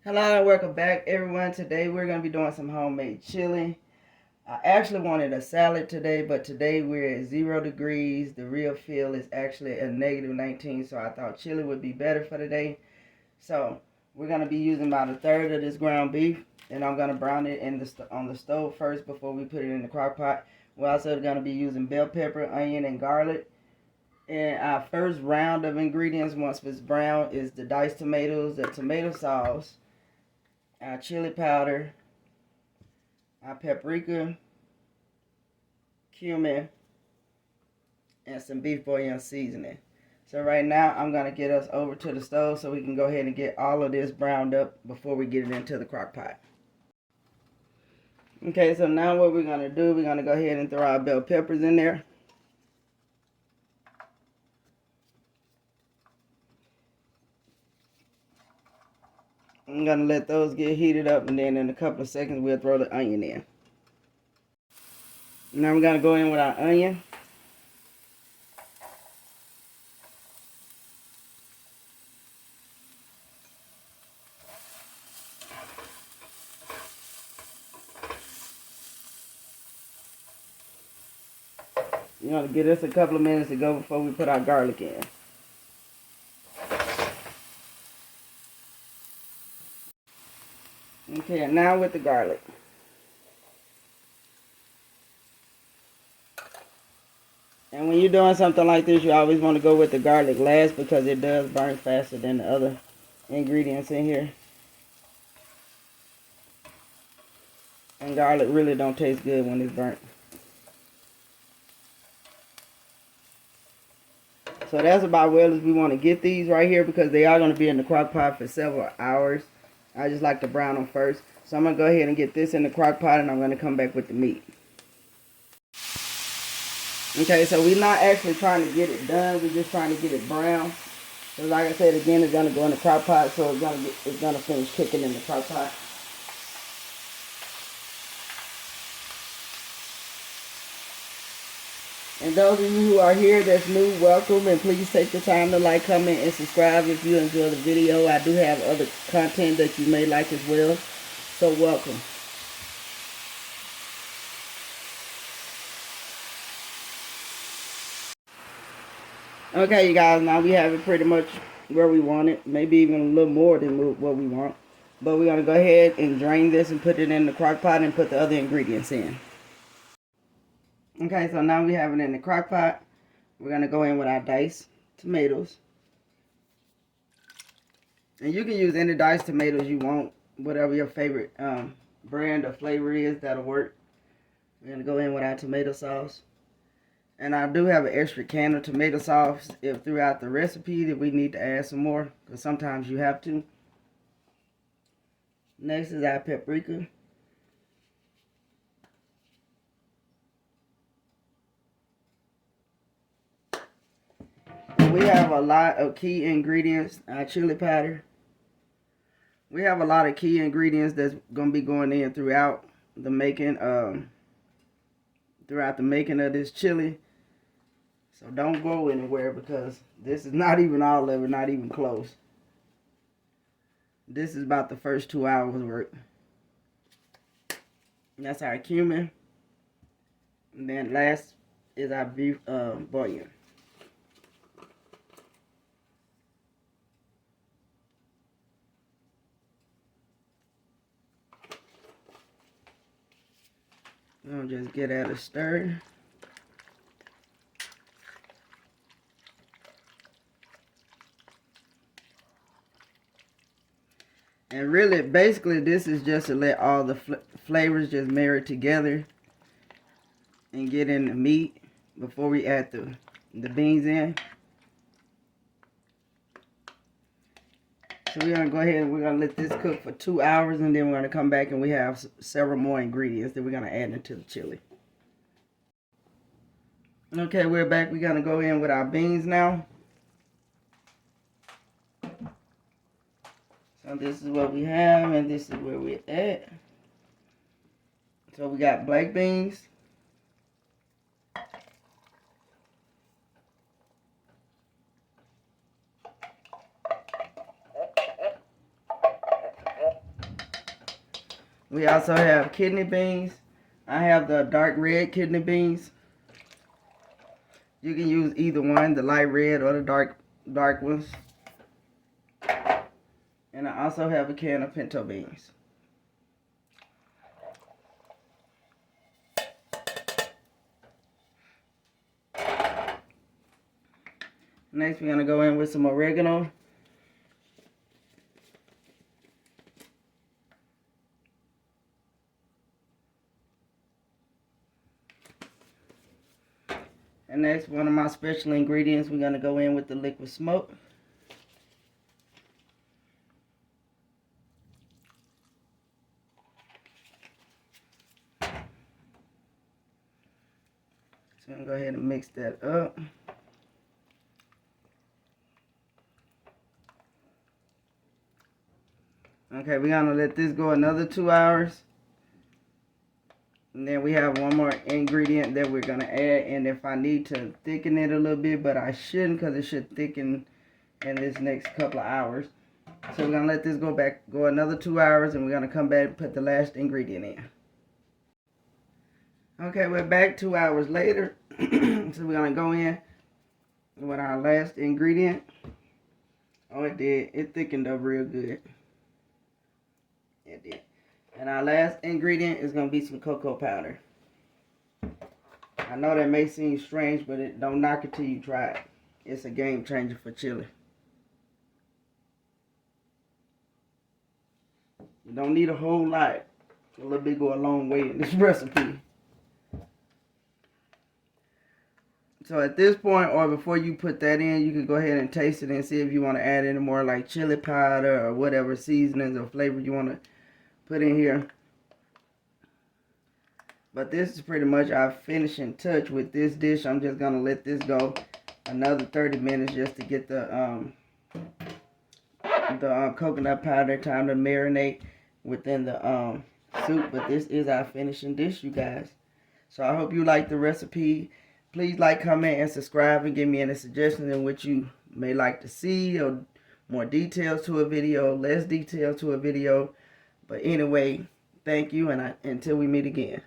Hello and welcome back, everyone. Today we're going to be doing some homemade chili. I actually wanted a salad today, but today we're at 0 degrees. The real feel is actually a negative 19, so I thought chili would be better for today. So we're going to be using about a third of this ground beef, and I'm going to brown it on the stove first before we put it in the crock pot. We're also going to be using bell pepper, onion, and garlic. And our first round of ingredients, once it's brown, is the diced tomatoes, the tomato sauce, our chili powder, our paprika, cumin, and some beef bouillon seasoning. So right now I'm going to get us over to the stove so we can go ahead and get all of this browned up before we get it into the crock pot. Okay, so now what we're going to do, we're going to go ahead and throw our bell peppers in there. I'm going to let those get heated up, and then in a couple of seconds we'll throw the onion in. Now we're going to go in with our onion. You're going to give us a couple of minutes to go before we put our garlic in. Okay, and now with the garlic. And when you're doing something like this, you always want to go with the garlic last because it does burn faster than the other ingredients in here. And garlic really don't taste good when it's burnt. So that's about well as we want to get these right here because they are going to be in the crock pot for several hours. I just like to brown them first. So I'm going to go ahead and get this in the crock pot, and I'm going to come back with the meat. Okay, so we're not actually trying to get it done. We're just trying to get it brown. So like I said, again, it's going to go in the crock pot, so it's going to finish cooking in the crock pot. And those of you who are here that's new, welcome, and please take the time to like, comment, and subscribe if you enjoy the video. I do have other content that you may like as well, so welcome. Okay, you guys, now we have it pretty much where we want it, maybe even a little more than what we want. But we're going to go ahead and drain this and put it in the crock pot and put the other ingredients in. Okay, so now we have it in the crock pot. We're going to go in with our diced tomatoes. And you can use any diced tomatoes you want, whatever your favorite brand or flavor is, that'll work. We're going to go in with our tomato sauce. And I do have an extra can of tomato sauce if throughout the recipe that we need to add some more, because sometimes you have to. Next is our paprika. And we have a lot of key ingredients. Our chili powder. We have a lot of key ingredients that's going to be going in throughout the making of this chili. So don't go anywhere because this is not even all of it, not even close. This is about the first 2 hours work. And that's our cumin. And then last is our beef bouillon. I'll just get at a stir. And really, basically, this is just to let all the flavors just marry together and get in the meat before we add the beans in. So we're going to go ahead and we're going to let this cook for 2 hours, and then we're going to come back and we have several more ingredients that we're going to add into the chili. Okay, we're back. We're going to go in with our beans now. So this is what we have, and this is where we're at. So we got black beans. We also have kidney beans. I have the dark red kidney beans. You can use either one, the light red or the dark ones. And I also have a can of pinto beans. Next, we're going to go in with some oregano. And next, one of my special ingredients, we're going to go in with the liquid smoke. So I'm going to go ahead and mix that up. Okay, we're going to let this go another 2 hours. And then we have one more ingredient that we're going to add. And if I need to thicken it a little bit, but I shouldn't because it should thicken in this next couple of hours. So we're going to let this go another 2 hours. And we're going to come back and put the last ingredient in. Okay, we're back 2 hours later. So we're going to go in with our last ingredient. Oh, it did. It thickened up real good. It did. And our last ingredient is going to be some cocoa powder. I know that may seem strange, but don't knock it till you try it. It's a game changer for chili. You don't need a whole lot. A little bit go a long way in this recipe. So at this point, or before you put that in, you can go ahead and taste it and see if you want to add any more like chili powder or whatever seasonings or flavor you want to put in here. But this is pretty much our finishing touch with this dish. I'm just going to let this go another 30 minutes just to get the coconut powder time to marinate within the soup. But this is our finishing dish, you guys. So I hope you like the recipe. Please like, comment, and subscribe, and give me any suggestions in which you may like to see, or more details to a video, less details to a video. But anyway, thank you, and until we meet again.